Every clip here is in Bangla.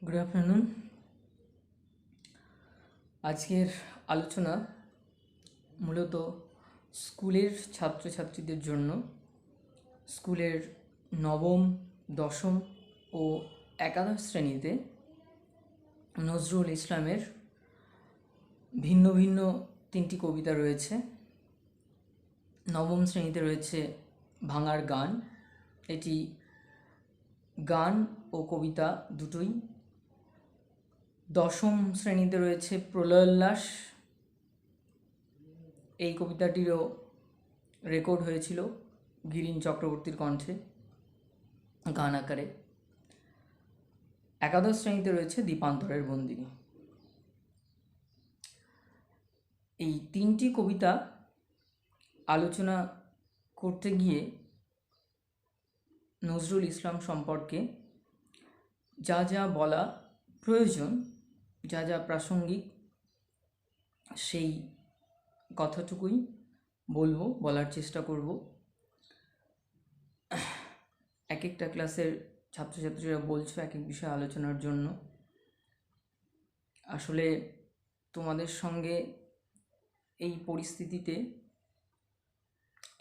Good afternoon. আজকের আলোচনা মূলত স্কুলের ছাত্রছাত্রীদের জন্য। স্কুলের নবম, দশম ও একাদশ শ্রেণীতে নজরুল ইসলামের ভিন্ন ভিন্ন তিনটি কবিতা রয়েছে। নবম শ্রেণীতে রয়েছে ভাঙার গান। এটি গান ও কবিতা দুটোই। দশম শ্রেণীতে রয়েছে প্রলয়োল্লাস। এই কবিতাটিরও রেকর্ড হয়েছিল গিরিন চক্রবর্তীর কণ্ঠে গান আকারে। একাদশ শ্রেণীতে রয়েছে দীপান্তরের বন্দিনী। এই তিনটি কবিতা আলোচনা করতে গিয়ে নজরুল ইসলাম সম্পর্কে যা যা বলা প্রয়োজন, যা যা প্রাসঙ্গিক, সেই কথাটুকুই বলার চেষ্টা করব। এক একটা ক্লাসের ছাত্রছাত্রীরা বলছো এক এক বিষয়ে আলোচনার জন্য। আসলে তোমাদের সঙ্গে এই পরিস্থিতিতে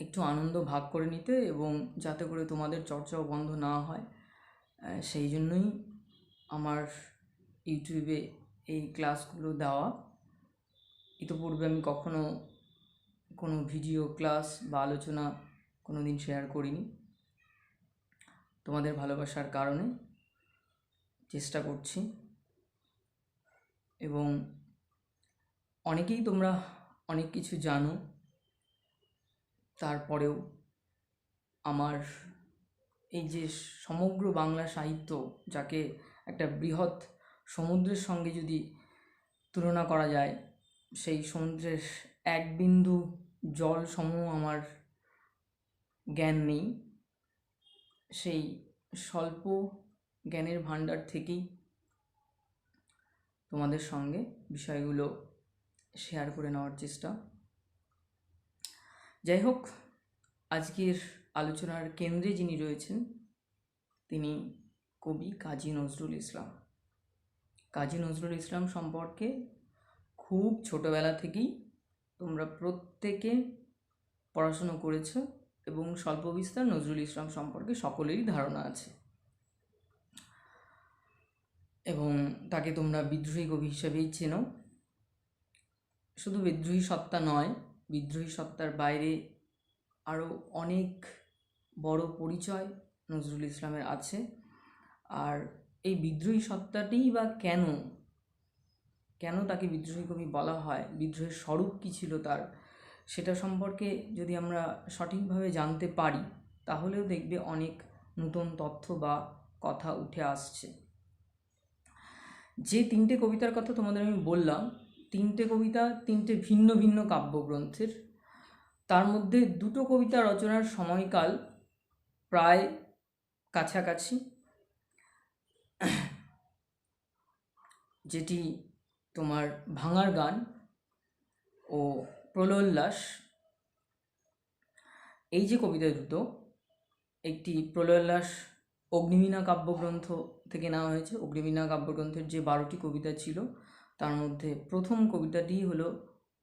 একটু আনন্দ ভাগ করে নিতে এবং যাতে করে তোমাদের চর্চাও বন্ধ না হয়, সেই জন্যই আমার ইউটিউবে এই ক্লাসগুলো দেওয়া। ইতিপূর্বে আমি কখনো কোনো ভিডিও ক্লাস বা আলোচনা কোনো দিন শেয়ার করিনি। তোমাদের ভালোবাসার কারণে চেষ্টা করছি, এবং অনেকেই তোমরা অনেক কিছু জানো। তারপরেও আমার এই যে সমগ্র বাংলা সাহিত্য, যাকে একটা বৃহৎ সমুদ্রের সঙ্গে যদি তুলনা করা যায়, সেই সমুদ্রের এক বিন্দু জল সমূহ আমার জ্ঞান নেই। সেই স্বল্প জ্ঞানের ভাণ্ডার থেকেই তোমাদের সঙ্গে বিষয়গুলো শেয়ার করে নেওয়ার চেষ্টা। যাই হোক, আজকের আলোচনার কেন্দ্রে যিনি রয়েছেন তিনি কবি কাজী নজরুল ইসলাম। কাজী নজরুল ইসলাম সম্পর্কে খুব ছোটোবেলা থেকেই তোমরা প্রত্যেকে পড়াশুনো করেছ এবং স্বল্প বিস্তার নজরুল ইসলাম সম্পর্কে সকলেরই ধারণা আছে, এবং তাকে তোমরা বিদ্রোহী কবি হিসেবেই চেনো। শুধু বিদ্রোহী সত্তা নয়, বিদ্রোহী সত্তার বাইরে আরও অনেক বড় পরিচয় নজরুল ইসলামের আছে। আর এই বিদ্রোহী সত্তাটিই বা কেন তাকে বিদ্রোহী কবি বলা হয়, বিদ্রোহের স্বরূপ কী ছিল তার, সেটা সম্পর্কে যদি আমরা সঠিকভাবে জানতে পারি তাহলেও দেখবে অনেক নতুন তথ্য বা কথা উঠে আসছে। যে তিনটে কবিতার কথা তোমাদের আমি বললাম, তিনটে কবিতা তিনটে ভিন্ন ভিন্ন কাব্যগ্রন্থের। তার মধ্যে দুটো কবিতা রচনার সময়কাল প্রায় কাছাকাছি। যেটি তোমার ভাঙার গান ও প্রলয়োল্লাস, এই যে কবিতা দুটো, একটি প্রলয়োল্লাস অগ্নিবীণা কাব্যগ্রন্থ থেকে নেওয়া হয়েছে। অগ্নিবীণা কাব্যগ্রন্থের যে 12টি কবিতা ছিল তার মধ্যে প্রথম কবিতাটি হলো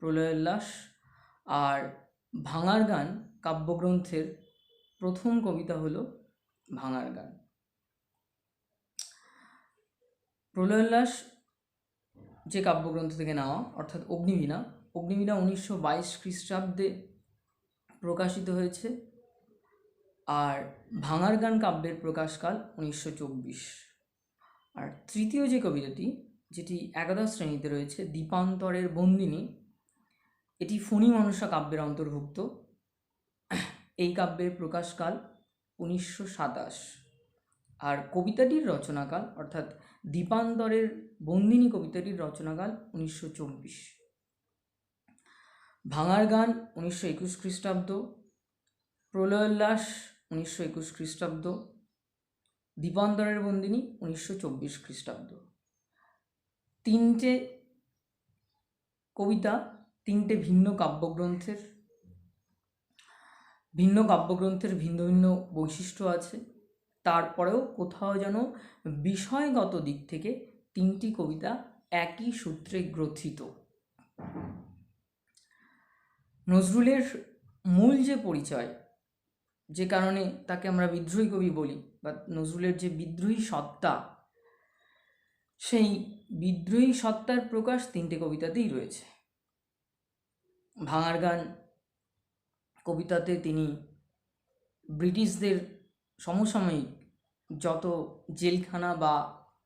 প্রলয়োল্লাস, আর ভাঙার গান কাব্যগ্রন্থের প্রথম কবিতা হলো ভাঙার গান। প্রলয়োল্লাস যে কাব্যগ্রন্থ থেকে নেওয়া, অর্থাৎ অগ্নিবীণা 1922 খ্রিস্টাব্দে প্রকাশিত হয়েছে, আর ভাঙার গান কাব্যের প্রকাশকাল 1924। আর তৃতীয় যে কবিতাটি, যেটি একাদশ শ্রেণীতে রয়েছে, দীপান্তরের বন্দিনী, এটি ফণী মনসা কাব্যের অন্তর্ভুক্ত। এই কাব্যের প্রকাশকাল 1927, আর কবিতাটির রচনাকাল অর্থাৎ দীপান্তরের বন্দিনী কবিতাটির রচনাকাল 1924। ভাঙার গান 1921 খ্রিস্টাব্দ, প্রলয়োল্লাস 1921 খ্রিস্টাব্দ, দীপান্তরের বন্দিনী 1924 খ্রিস্টাব্দ। তিনটে কবিতা তিনটে ভিন্ন কাব্যগ্রন্থের ভিন্ন ভিন্ন বৈশিষ্ট্য আছে। তারপরেও কোথাও যেন বিষয়গত দিক থেকে তিনটি কবিতা একই সূত্রে গ্রথিত। নজরুলের মূল যে পরিচয়, যে কারণে তাকে আমরা বিদ্রোহী কবি বলি, বা নজরুলের যে বিদ্রোহী সত্তা, সেই বিদ্রোহী সত্তার প্রকাশ তিনটে কবিতাতেই রয়েছে। ভাঙার গান কবিতাতে তিনি ব্রিটিশদের সমসাময়িক যত জেলখানা বা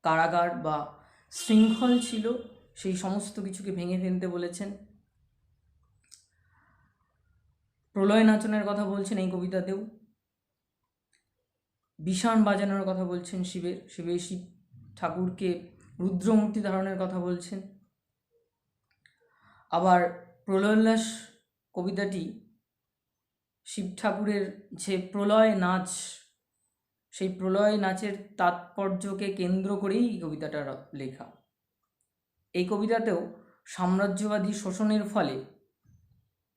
কারাগার বা শৃঙ্খল ছিল সেই সমস্ত কিছুকে ভেঙে ফেলতে বলেছেন। প্রলয় নাচনের কথা বলছেন এই কবিতাতেও। বিষাণ বাজানোর কথা বলছেন শিবের শিব ঠাকুরকে রুদ্রমূর্তি ধারণের কথা বলছেন। আবার প্রলয়োল্লাস কবিতাটি শিব ঠাকুরের যে প্রলয় নাচ, সেই প্রলয় নাচের তাৎপর্যকে কেন্দ্র করেই এই কবিতাটা লেখা। এই কবিতাতেও সাম্রাজ্যবাদী শোষণের ফলে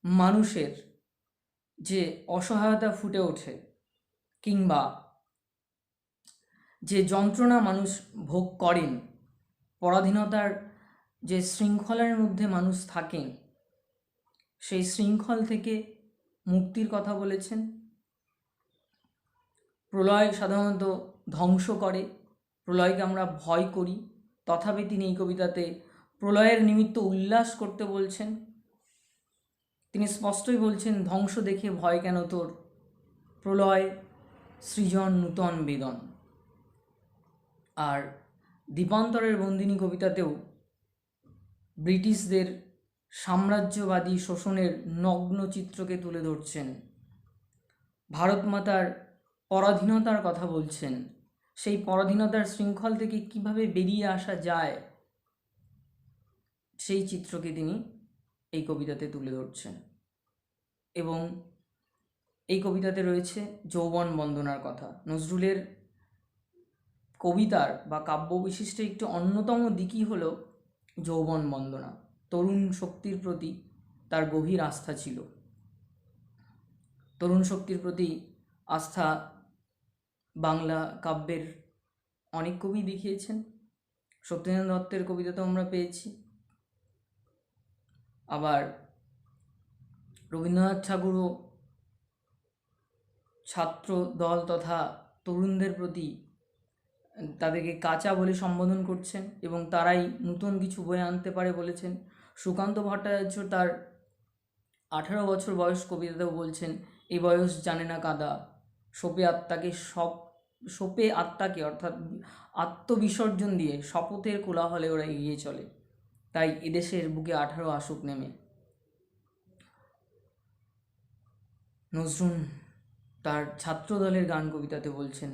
মানুষের যে অসহায়তা ফুটে ওঠে, কিংবা যে যন্ত্রণা মানুষ ভোগ করেন, পরাধীনতার যে শৃঙ্খলার মধ্যে মানুষ থাকেন, সেই শৃঙ্খল থেকে মুক্তির কথা বলেছেন। প্রলয় সাধারণত ধ্বংস করে, প্রলয়কে আমরা ভয় করি, তথাপি তিনি এই কবিতাতে প্রলয়ের নিমিত্ত উল্লাস করতে বলছেন। তিনি স্পষ্টই বলছেন, ধ্বংস দেখে ভয় কেন তোর, প্রলয় সৃজন নূতন বেদন। আর দ্বীপান্তরের বন্দিনী কবিতাতেও ব্রিটিশদের সাম্রাজ্যবাদী শোষণের নগ্ন চিত্রকে তুলে ধরছেন, ভারত মাতার পরাধীনতার কথা বলছেন, সেই পরাধীনতার শৃঙ্খল থেকে কিভাবে বেরিয়ে আসা যায় সেই চিত্রকে তিনি এই কবিতাতে তুলে ধরছেন। এবং এই কবিতাতে রয়েছে যৌবন বন্দনার কথা। নজরুলের কবিতার বা কাব্য বিশিষ্ট একটি অন্যতম দিকই হল যৌবন বন্দনা। তরুণ শক্তির প্রতি তার গভীর আস্থা ছিল। তরুণ শক্তির প্রতি আস্থা বাংলা কাব্যের অনেক কবি দেখিয়েছেন। সত্যেন্দ্রনাথ দত্তের কবিতাতেও আমরা পেয়েছি। আবার রবীন্দ্রনাথ ঠাকুরও ছাত্র দল তথা তরুণদের প্রতি তাদেরকে কাঁচা বলে সম্বোধন করছেন এবং তারাই নতুন কিছু বয়ে আনতে পারে বলেছেন। সুকান্ত ভট্টাচার্য তার 18 বছর বয়স কবিতাতেও বলছেন, এই বয়স জানে না কাদা, সোপে আত্মাকে অর্থাৎ আত্মবিসর্জন দিয়ে শপথের কোলাহলে ওরা এগিয়ে চলে, তাই এদেশের বুকে 18 আসুক নেমে। নজরুল তার ছাত্র দলের গান কবিতাতে বলছেন,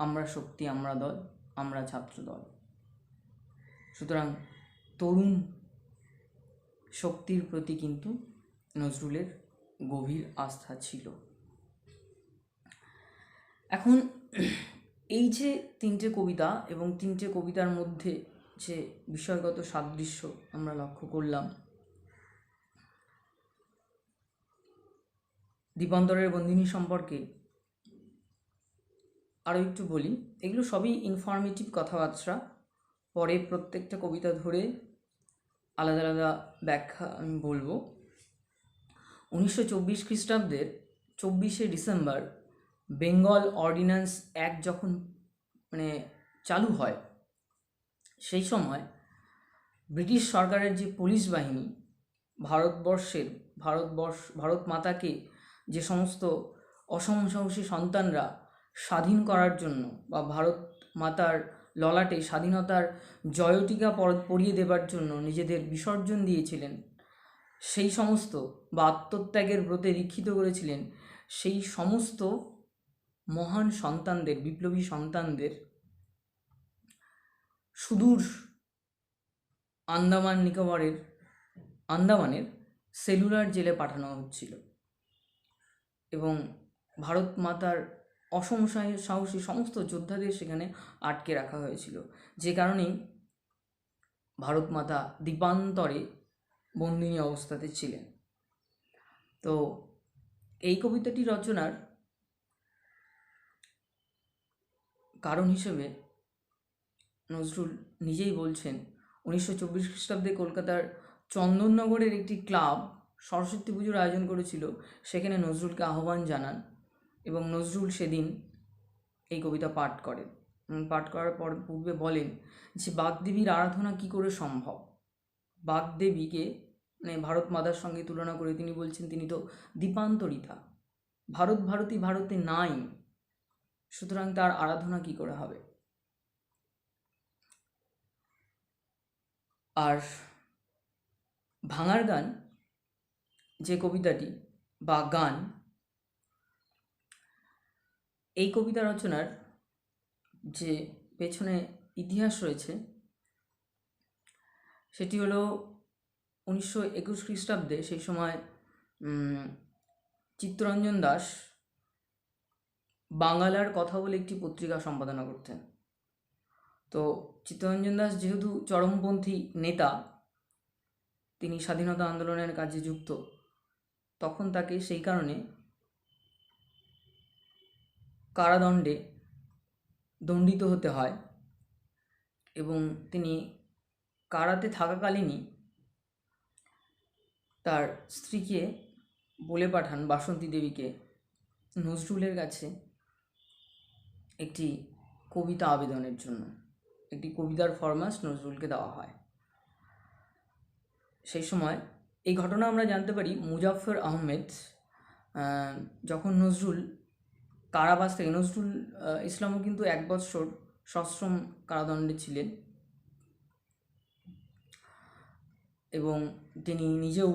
আমরা শক্তি, আমরা দল, আমরা ছাত্র দল। সুতরাং তরুণ শক্তির প্রতি কিন্তু নজরুলের গভীর আস্থা ছিল। এখন এই যে তিনটে কবিতা এবং তিনটে কবিতার মধ্যে যে বিষয়গত সাদৃশ্য আমরা লক্ষ্য করলাম, দ্বীপান্তরের বন্দিনী সম্পর্কে আরও একটু বলি। এগুলো সবই ইনফরমেটিভ কথাবার্তা, পরে প্রত্যেকটা কবিতা ধরে আলাদা আলাদা ব্যাখ্যা আমি বলবো। 1924 খ্রিস্টাব্দের 24শে ডিসেম্বর বেঙ্গল অর্ডিন্যান্স অ্যাক্ট যখন চালু হয়, সেই সময় ব্রিটিশ সরকারের যে পুলিশ বাহিনী ভারত মাতাকে যে সমস্ত অসম সাহসী সন্তানরা স্বাধীন করার জন্য বা ভারত মাতার ললাটে স্বাধীনতার জয়টিকা পরিয়ে দেবার জন্য নিজেদের বিসর্জন দিয়েছিলেন, সেই সমস্ত বা আত্মত্যাগের ব্রতে দীক্ষিত করেছিলেন, সেই সমস্ত মহান সন্তানদের, বিপ্লবী সন্তানদের সুদূর আন্দামানের সেলুলার জেলে পাঠানো হচ্ছিল এবং ভারত মাতার অসম সাহসী সমস্ত যোদ্ধাদের সেখানে আটকে রাখা হয়েছিল, যে কারণেই ভারত মাতা দ্বীপান্তরে বন্দিনী অবস্থাতে ছিলেন। তো এই কবিতাটি রচনার কারণ হিসেবে নজরুল নিজেই বলছেন 1924 খ্রিস্টাব্দে কলকাতার চন্দননগরের একটি ক্লাব সরস্বতী পুজোর আয়োজন করেছিল, সেখানে নজরুলকে আহ্বান জানান এবং নজরুল সেদিন এই কবিতা পাঠ করেন। পাঠ করার পর পূর্বে বলেন যে বাগদেবীর আরাধনা কি করে সম্ভব। বাগদেবীকে মানে ভারত মাতার সঙ্গে তুলনা করে তিনি বলছেন তিনি তো দীপান্তরিতা, ভারতী ভারতে নাই, সুতরাং তার আরাধনা কি করে হবে। আর ভাঙার গান যে কবিতাটি বা গান, এই কবিতা রচনার যে পেছনে ইতিহাস রয়েছে সেটি হলো 1921 খ্রিস্টাব্দে। সেই সময় চিত্তরঞ্জন দাস বাংলার কথা বলে একটি পত্রিকা সম্পাদনা করতেন। তো চিত্তরঞ্জন দাস যেহেতু চরমপন্থী নেতা, তিনি স্বাধীনতা আন্দোলনের কাজে যুক্ত, তখন তাকে সেই কারণে কারাদণ্ডে দণ্ডিত হতে হয় এবং তিনি কারাতে থাকাকালীনই তার স্ত্রীকে বলে পাঠান, বাসন্তী দেবীকে, নজরুলের কাছে একটি কবিতা আবেদনের জন্য। একটি কবিতার ফরমাস নজরুলকে দেওয়া হয়। সেই সময় এই ঘটনা আমরা জানতে পারি মুজাফফর আহমেদ যখন নজরুল কারাবাস থেকে, নজরুল ইসলামও কিন্তু 1 বৎসর সশ্রম কারাদণ্ডে ছিলেন এবং তিনি নিজেও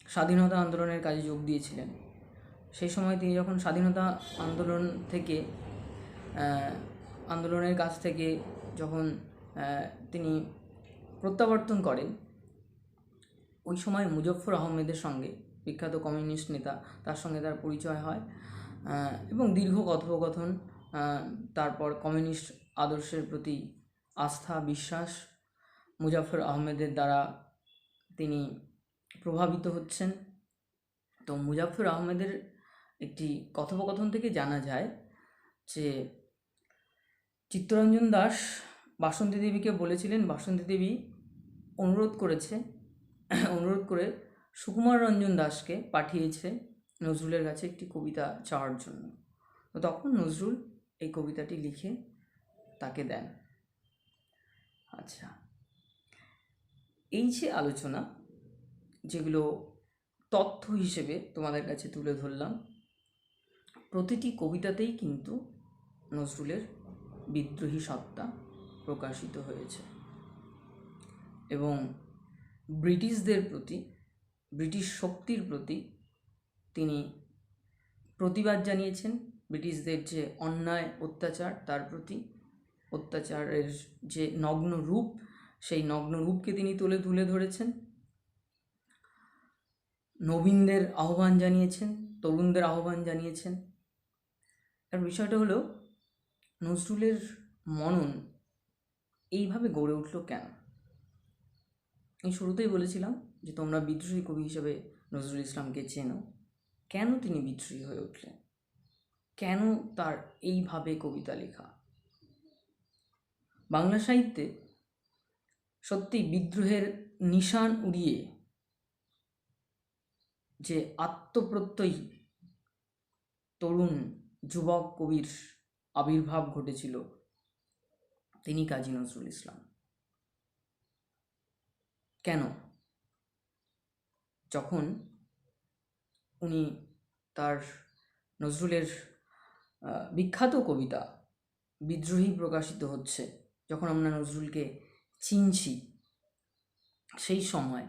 স্বাধীনতা আন্দোলনের কাজে যোগ দিয়েছিলেন। সেই সময় তিনি যখন স্বাধীনতা আন্দোলনের কাছ থেকে যখন তিনি প্রত্যাবর্তন করেন, ওই সময় মুজফ্ফর আহমেদের সঙ্গে, বিখ্যাত কমিউনিস্ট নেতা, তার সঙ্গে তার পরিচয় হয় এবং দীর্ঘ কথোপকথন। তারপর কমিউনিস্ট আদর্শের প্রতি আস্থা, বিশ্বাস মুজফ্ফর আহমেদের দ্বারা তিনি প্রভাবিত হচ্ছেন। তো মুজফ্ফর আহমেদের একটি কথোপকথন থেকে জানা যায় যে চিত্তরঞ্জন দাস বাসন্তী দেবীকে বলেছিলেন, বাসন্তী দেবী অনুরোধ করে সুকুমার রঞ্জন দাসকে পাঠিয়েছে নজরুলের কাছে একটি কবিতা চাওয়ার জন্য। তো তখন নজরুল এই কবিতাটি লিখে তাকে দেন। আচ্ছা, এই যে আলোচনা, যেগুলো তথ্য হিসেবে তোমাদের কাছে তুলে ধরলাম, প্রতিটি কবিতাতেই কিন্তু নজরুলের বিদ্রোহী সত্তা প্রকাশিত হয়েছে এবং ব্রিটিশদের প্রতি, ব্রিটিশ শক্তির প্রতি তিনি প্রতিবাদ জানিয়েছেন। ব্রিটিশদের যে অন্যায় অত্যাচার, তার প্রতি অত্যাচারের যে নগ্ন রূপ, সেই নগ্ন রূপকে তিনি তুলে ধরেছেন। নবীনদের আহ্বান জানিয়েছেন, তরুণদের আহ্বান জানিয়েছেন। আর বিষয়টা হলো নজরুলের মনন এইভাবে গড়ে উঠল কেন। এই শুরুতেই বলেছিলাম যে তোমরা বিদ্রোহী কবি হিসেবে নজরুল ইসলামকে চেনো। কেন তিনি বিদ্রোহী হয়ে উঠলেন, কেন তার এইভাবে কবিতা লেখা। বাংলা সাহিত্যে সত্যি বিদ্রোহের নিশান উড়িয়ে যে আত্মপ্রত্যয়ী তরুণ যুবক কবির আবির্ভাব ঘটেছিল, তিনি কাজী নজরুল ইসলাম। কেন? যখন উনি তার নজরুলের বিখ্যাত কবিতা বিদ্রোহী প্রকাশিত হচ্ছে, যখন আমরা নজরুলকে চিনছি, সেই সময়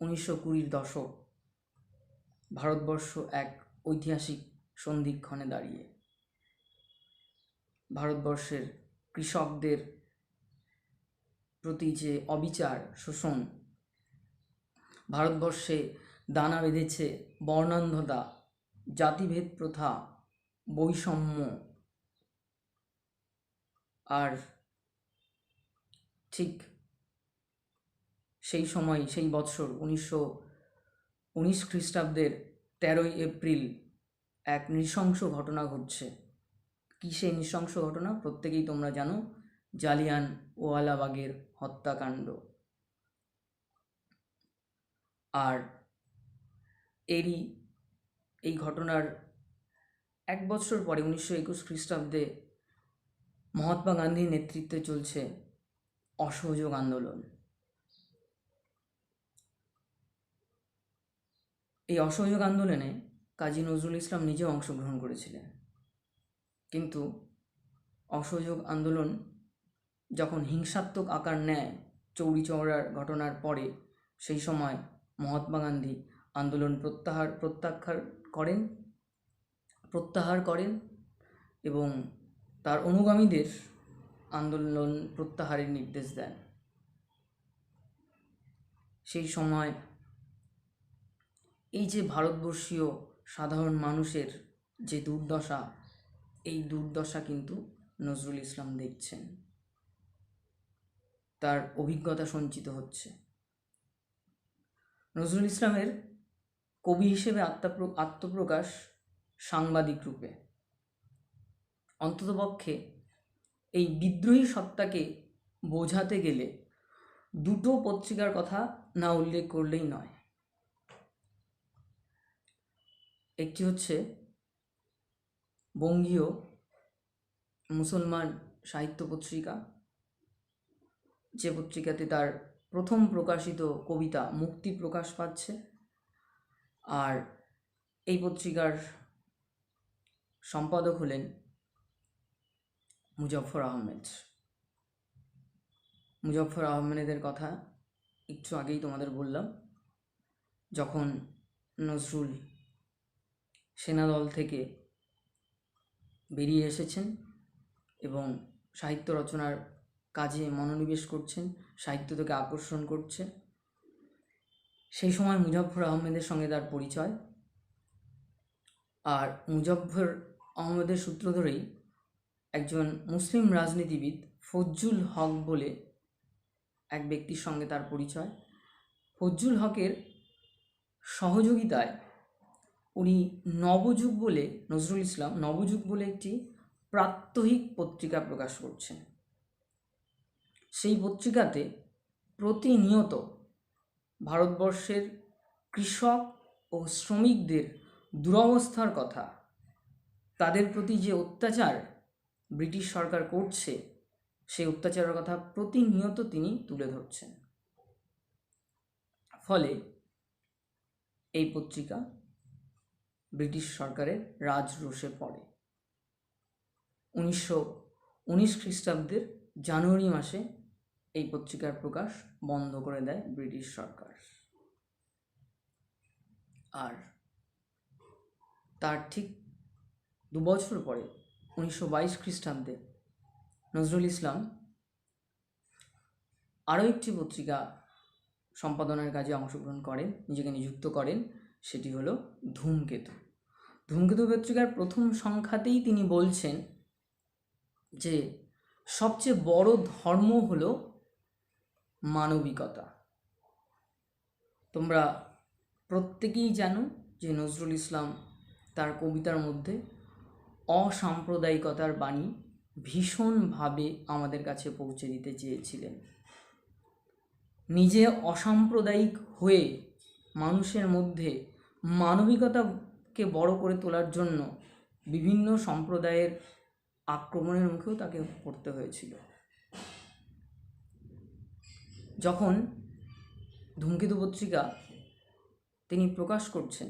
1920 দশক, ভারতবর্ষ এক ঐতিহাসিক সন্ধিক্ষণে দাঁড়িয়ে। ভারতবর্ষের কৃষকদের প্রতি যে অবিচার, শোষণ, ভারতবর্ষে দানা বেঁধেছে বর্ণান্ধতা, জাতিভেদ প্রথা, বৈষম্য। আর ঠিক সেই সময়, সেই বৎসর 1919 খ্রিস্টাব্দের 13ই এপ্রিল এক নৃশংস ঘটনা ঘটছে। কী সেই নৃশংস ঘটনা? প্রত্যেকেই তোমরা জানো, জালিয়ান ওয়ালাবাগের হত্যাকাণ্ড। আর এই ঘটনার 1 বছর পরে 1921 খ্রিস্টাব্দে মহাত্মা গান্ধীর নেতৃত্বে চলছে অসহযোগ আন্দোলন। এই অসহযোগ আন্দোলনে কাজী নজরুল ইসলাম নিজেও অংশগ্রহণ করেছিলেন। কিন্তু অসহযোগ আন্দোলন যখন হিংসাত্মক আকার নেয় চৌরিচৌরার ঘটনার পরে, সেই সময় মহাত্মা গান্ধী আন্দোলন প্রত্যাহার করেন এবং তার অনুগামীদের আন্দোলন প্রত্যাহারের নির্দেশ দেন। সেই সময় এই যে ভারতবর্ষীয় সাধারণ মানুষের যে দুর্দশা, এই দুর্দশা কিন্তু নজরুল ইসলাম দেখছেন, তার অভিজ্ঞতা সঞ্চিত হচ্ছে। নজরুল ইসলামের কবি হিসেবে আত্মপ্রকাশ সাংবাদিক রূপে। অন্ততপক্ষে এই বিদ্রোহী সত্তাকে বোঝাতে গেলে দুটো পত্রিকার কথা না উল্লেখ করলেই নয়। একটি হচ্ছে বঙ্গীয় মুসলমান সাহিত্য পত্রিকা, যে পত্রিকাতে তার প্রথম প্রকাশিত কবিতা মুক্তি প্রকাশ পাচ্ছে। আর এই পত্রিকার সম্পাদক হলেন মুজফ্ফর আহমেদের কথা একটু আগেই তোমাদের বললাম। যখন নজরুল সেনাদল থেকে বেরিয়ে এসেছেন এবং সাহিত্য রচনার কাজে মনোনিবেশ করছেন, সাহিত্য থেকে আকর্ষণ করছে, সেই সময় মুজফ্ফর আহমেদের সঙ্গে তার পরিচয়। আর মুজফ্ফর আহমেদের সূত্র ধরেই একজন মুসলিম রাজনীতিবিদ ফজলুল হক বলে এক ব্যক্তির সঙ্গে তার পরিচয়। ফজলুল হকের সহযোগিতায় উনি নজরুল ইসলাম নবযুগ বলে একটি প্রাত্যহিক পত্রিকা প্রকাশ করছেন। সেই পত্রিকাতে প্রতিনিয়ত ভারতবর্ষের কৃষক ও শ্রমিকদের দুরবস্থার কথা, তাদের প্রতি যে অত্যাচার ব্রিটিশ সরকার করছে, সেই অত্যাচারের কথা প্রতিনিয়ত তিনি তুলে ধরছেন। ফলে এই পত্রিকা ব্রিটিশ সরকারের রাজরোষে পড়ে। 1919 খ্রিস্টাব্দের জানুয়ারি মাসে এই পত্রিকার প্রকাশ বন্ধ করে দেয় ব্রিটিশ সরকার। আর তার ঠিক 2 বছর পরে 1922 খ্রিস্টাব্দে নজরুল ইসলাম আরও একটি পত্রিকা সম্পাদনার কাজে অংশগ্রহণ করেন, নিজেকে নিযুক্ত করেন। সেটি হলো ধূমকেতু। ধূমকেতু পত্রিকার প্রথম সংখ্যাতেই তিনি বলছেন যে সবচেয়ে বড় ধর্ম হলো মানবিকতা। তোমরা প্রত্যেকেই জানো যে নজরুল ইসলাম তার কবিতার মধ্যে অসাম্প্রদায়িকতার বাণী ভীষণভাবে আমাদের কাছে পৌঁছে দিতে চেয়েছিলেন। নিজে অসাম্প্রদায়িক হয়ে মানুষের মধ্যে মানবিকতাকে বড় করে তোলার জন্য বিভিন্ন সম্প্রদায়ের আক্রমণের মুখেও তাকে পড়তে হয়েছিল। যখন ধূমকেতু পত্রিকা তিনি প্রকাশ করছেন,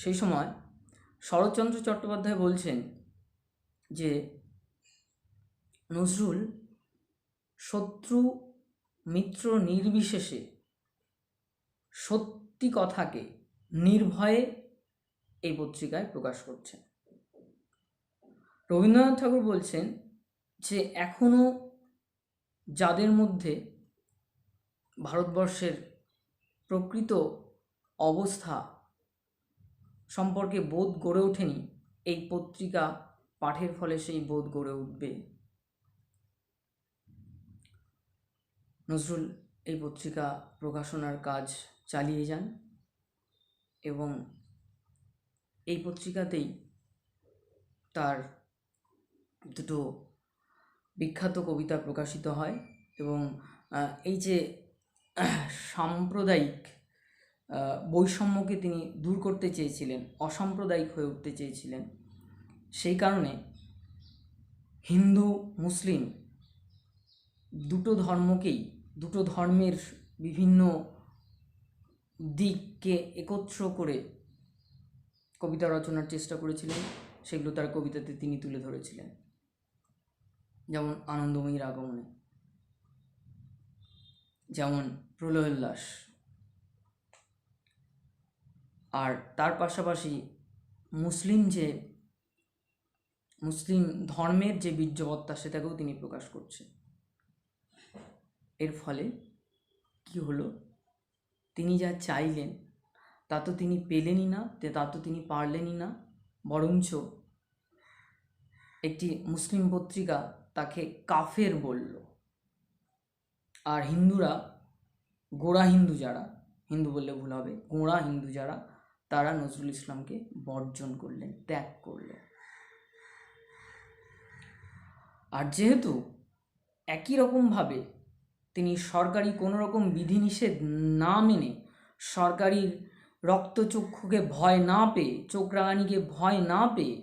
সেই সময় শরৎচন্দ্র চট্টোপাধ্যায় বলছেন যে নজরুল শত্রু মিত্র নির্বিশেষে সত্যি কথাকে নির্ভয়ে এই পত্রিকায় প্রকাশ করছেন। রবীন্দ্রনাথ ঠাকুর বলছেন যে এখনও যাদের মধ্যে ভারতবর্ষের প্রকৃত অবস্থা সম্পর্কে বোধ গড়ে ওঠেনি, এই পত্রিকা পাঠের ফলে সেই বোধ গড়ে উঠবে। নজরুল এই পত্রিকা প্রকাশনার কাজ চালিয়ে যান এবং এই পত্রিকাতেই তার দুটো বিখ্যাত কবিতা প্রকাশিত হয়। এবং এই যে সাম্প্রদায়িক বৈষম্যকে তিনি দূর করতে চেয়েছিলেন, অসাম্প্রদায়িক হয়ে উঠতে চেয়েছিলেন, সেই কারণে হিন্দু মুসলিম দুটো ধর্মকেই, দুটো ধর্মের বিভিন্ন দিককে একত্র করে কবিতা রচনার চেষ্টা করেছিলেন। সেগুলো তার কবিতাতে তিনি তুলে ধরেছিলেন, যেমন আনন্দময়ীর আগমনে, যেমন প্রলয়োল্লাস। আর তার পাশাপাশি মুসলিম ধর্মের যে বীর্যবত্তা, সেটাকেও তিনি প্রকাশ করছেন। এর ফলে কি হলো, তিনি যা চাইলেন তা তো তিনি পেলেনই না, তা তো তিনি পারলেনই না, বরঞ্চ একটি মুসলিম পত্রিকা তাকে কাফের বলল। আর হিন্দুরা, গোঁড়া হিন্দু যারা, হিন্দু বললে ভুল হবে, গোঁড়া হিন্দু যারা, তারা নজরুল ইসলামকে বর্জন করলেন, ত্যাগ করলেন। আর যেহেতু একই রকমভাবে তিনি সরকারি কোনো রকম বিধিনিষেধ না মেনে, সরকারি রক্তচক্ষুকে ভয় না পেয়ে, চোখ রাঙানিকে ভয় না পেয়ে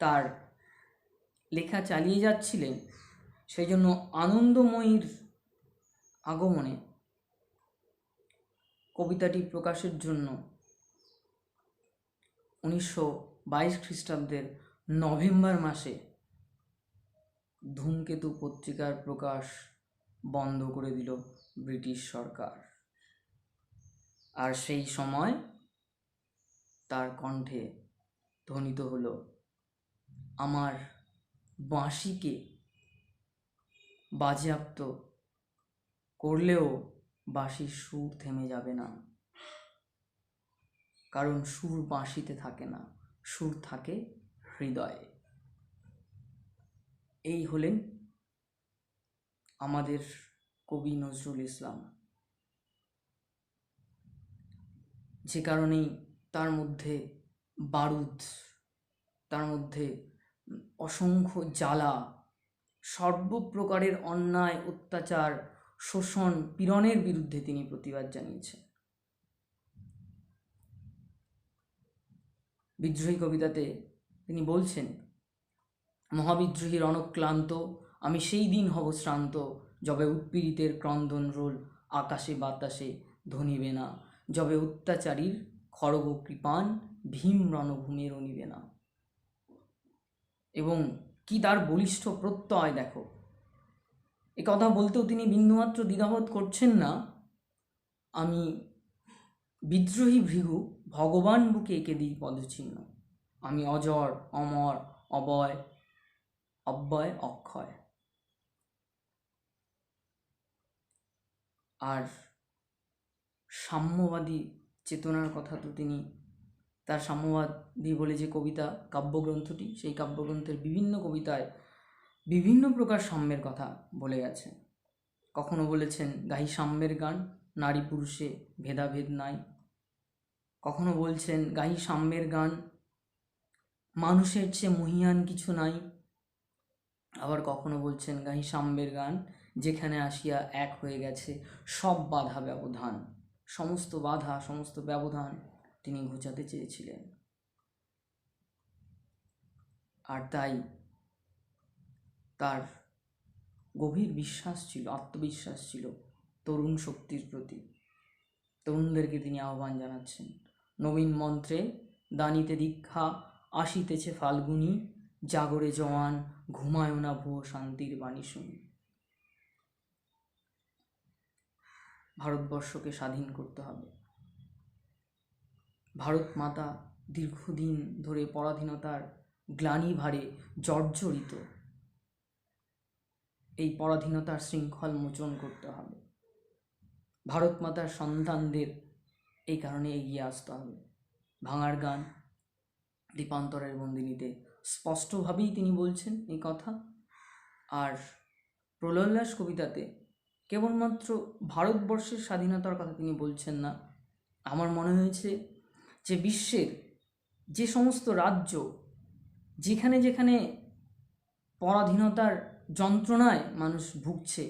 তার লেখা চালিয়ে যাচ্ছিলেন, সেই জন্য আনন্দময়ীর আগমনে কবিতাটি প্রকাশের জন্য 1922 খ্রিস্টাব্দের নভেম্বর মাসে ধূমকেতু পত্রিকার প্রকাশ বন্ধ করে দিল ব্রিটিশ সরকার। আর সেই সময় তার কণ্ঠে ধ্বনিত হলো, আমার বাঁশিকে বাজেয়াপ্ত করলেও বাঁশির সুর থেমে যাবে না, কারণ সুর বাঁশিতে থাকে না, সুর থাকে হৃদয়ে। এই হলেন আমাদের কবি নজরুল ইসলাম, যে কারণেই তার মধ্যে বারুদ, তার মধ্যে অসংখ্য জ্বালা, সর্বপ্রকারের অন্যায়, অত্যাচার, শোষণ, পীড়নের বিরুদ্ধে তিনি প্রতিবাদ জানিয়েছেন। বিদ্রোহী কবিতাতে তিনি বলছেন, মহাবিদ্রোহীর অনক্লান্ত আমি সেই দিন হব শ্রান্ত, যবে উৎপীড়িতের ক্রন্দন রোল আকাশে বাতাসে ধ্বনিবে না, যবে অত্যাচারীর খড়গ কৃপান ভীম রণভূমে রণিবে না। এবং কি তার বলিষ্ঠ প্রত্যয় দেখো, এ কথা বলতেও তিনি বিন্দুমাত্র দ্বিধাবোধ করছেন না। আমি বিদ্রোহী ভৃগু ভগবান বুকে এঁকে দিই পদচিহ্ন, আমি অজর অমর অবয় অব্যয় অক্ষয়। আর সাম্যবাদী চেতনার কথা তো তিনি তার সাম্যবাদী বলে যে কবিতা কাব্যগ্রন্থটি, সেই কাব্যগ্রন্থের বিভিন্ন কবিতায় বিভিন্ন প্রকার সাম্যের কথা বলে গেছেন। কখনো বলেছেন গাহি সাম্যের গান, নারী পুরুষে ভেদাভেদ নাই। কখনো বলছেন গাহি সাম্যের গান, মানুষের চেয়ে মহিয়ান কিছু নাই। আবার কখনো বলছেন গাহি সাম্যের গান, যেখানে আসিয়া এক হয়ে গেছে সব বাধা ব্যবধান। সমস্ত বাধা, সমস্ত ব্যবধান তিনি ঘোচাতে চেয়েছিলেন। আর তাই তার গভীর বিশ্বাস ছিল, আত্মবিশ্বাস ছিল তরুণ শক্তির প্রতি। তরুণদেরকে তিনি আহ্বান জানাচ্ছেন, নবীন মন্ত্রে দানিতে দীক্ষা, আসিতেছে ফাল্গুনী, জাগরে জওয়ান ঘুমায় না ভুয়ো শান্তির বাণী শুনি। ভারতবর্ষকে স্বাধীন করতে হবে। ভারত মাতা দীর্ঘদিন ধরে পরাধীনতার গ্লানি ভারে জর্জরিত। এই পরাধীনতার শৃঙ্খল মোচন করতে হবে। ভারত মাতার সন্তানদের এই কারণে এগিয়ে আসতে হবে। ভাঙার গান, দীপান্তরের বন্দিনীতে স্পষ্টভাবেই তিনি বলছেন এই কথা। আর প্রলয়োল্লাস কবিতাতে কেবলমাত্র ভারতবর্ষের স্বাধীনতার কথা তিনি বলছেন না। আমার মনে হয়েছে যে বিশ্বের যে সমস্ত রাজ্য, যেখানে যেখানে পরাধীনতার যন্ত্রণায় মানুষ ভুগছে,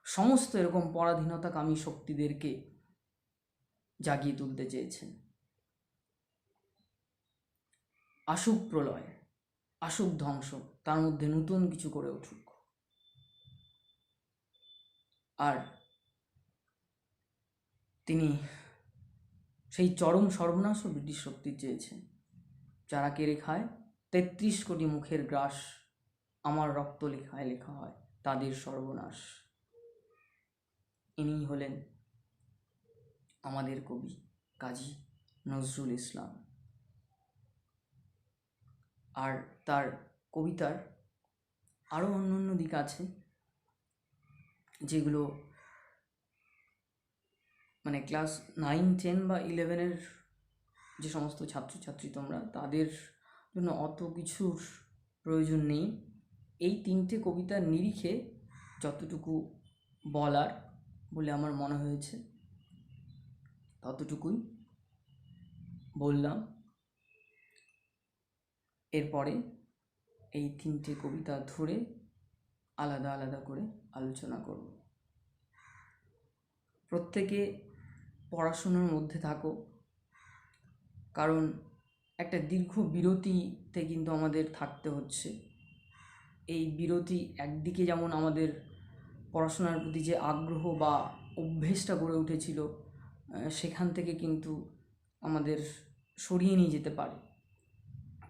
সমস্ত এরকম পরাধীনতাকামী শক্তিদেরকে জাগিয়ে তুলতে চেয়েছেন। আসুক প্রলয়, আসুক ধ্বংস, তার মধ্যে নতুন কিছু করে উঠুক। আর তিনি সেই চরম সর্বনাশও ব্রিটিশ শক্তি চেয়েছেন। যারা কেড়ে খায় ৩৩ কোটি মুখের গ্রাস, আমার রক্ত লেখায় লেখা হয় তাদের সর্বনাশ। ইনি হলেন আমাদের কবি কাজী নজরুল ইসলাম। আর তার কবিতার আরও অন্য দিক আছে, যেগুলো মানে ক্লাস 9, 10 বা 11-এর যে সমস্ত ছাত্রছাত্রী তোমরা, তাদের জন্য অত কিছুর প্রয়োজন নেই। এই 3টে কবিতার নিরিখে যতটুকু বলার বলে আমার মনে হয়েছে ততটুকুই বললাম। এরপরে এই 3টে কবিতা ধরে আলাদা আলাদা করে আলোচনা করব। প্রত্যেকে পড়াশোনার মধ্যে থাকো, কারণ একটা দীর্ঘ বিরতিতে কিন্তু আমাদের থাকতে হচ্ছে। এই বিরতি একদিকে যেমন আমাদের পড়াশোনার প্রতি যে আগ্রহ বা অভ্যেসটা গড়ে উঠেছিল, সেখান থেকে কিন্তু আমাদের সরিয়ে নিয়ে যেতে পারে।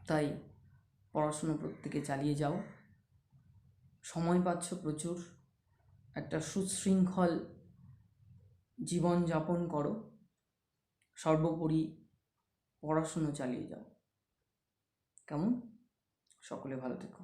তাই পড়াশোনা প্রত্যেকে চালিয়ে যাও, সময় পাচ্ছ প্রচুর, একটা সুশৃঙ্খল জীবনযাপন করো, সর্বোপরি পড়াশুনো চালিয়ে যাও। কেমন? সকলে ভালো থেকো।